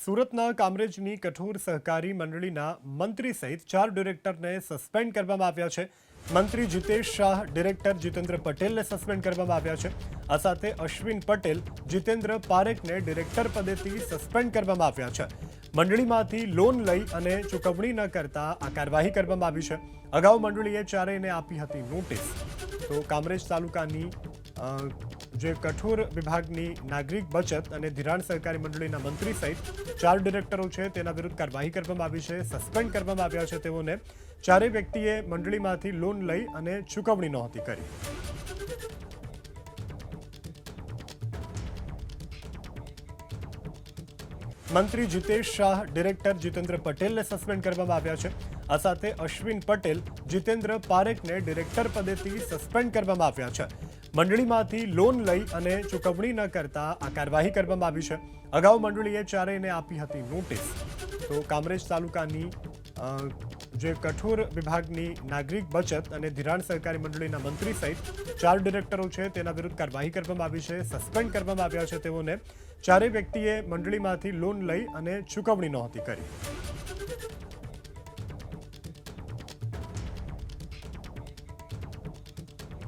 સુરતના કામરેજની કઠોર સહકારી મંડળીના મંત્રી સહિત 4 ડિરેક્ટરને સસ્પેન્ડ કરવામાં આવ્યા છે. મંત્રી જીતેશ શાહ, ડિરેક્ટર જીતેન્દ્ર પટેલને સસ્પેન્ડ કરવામાં આવ્યા છે. આ સાથે અશ્વિન પટેલ, જીતેન્દ્ર પારેખને ડિરેક્ટર પદેથી સસ્પેન્ડ કરવામાં આવ્યા છે. મંડળીમાંથી લોન લઈ અને ચૂકવણી ન કરતા આ કાર્યવાહી કરવામાં આવી છે. અગાઉ મંડળીએ ચારેયને આપી હતી નોટિસ. તો કામરેજ તાલુકાની જે કઠોર વિભાગની નાગરિક બચત અને ધિરાણ સહકારી મંડળીના મંત્રી સહિત 4 ડિરેક્ટરો છે તેના વિરુદ્ધ કાર્યવાહી કરવામાં આવી છે. સસ્પેન્ડ કરવામાં આવ્યા છે તેઓને. ચારેય વ્યક્તિએ મંડળીમાંથી લોન લઈ અને ચૂકવણી નહોતી કરી. મંત્રી જીતેશ શાહ, ડિરેક્ટર જીતેન્દ્ર પટેલને સસ્પેન્ડ કરવામાં આવ્યા છે. આ સાથે અશ્વિન પટેલ, જીતેન્દ્ર પારેખને ડિરેક્ટર પદેથી સસ્પેન્ડ કરવામાં આવ્યા છે. મંડળીમાંથી લોન લઈ અને ચૂકવણી ન કરતા આ કાર્યવાહી કરવામાં આવી છે. અગાઉ મંડળીએ ચારેયને આપી હતી નોટિસ. તો કામરેજ તાલુકાની જે કઠોર વિભાગની નાગરિક બચત અને ધિરાણ સહકારી મંડળીના મંત્રી સહિત 4 ડિરેક્ટરો છે તેના વિરુદ્ધ કાર્યવાહી કરવામાં આવી છે. સસ્પેન્ડ કરવામાં આવ્યા છે તેઓને. ચારેય વ્યક્તિએ મંડળીમાંથી લોન લઈ અને ચૂકવણી નહોતી કરી.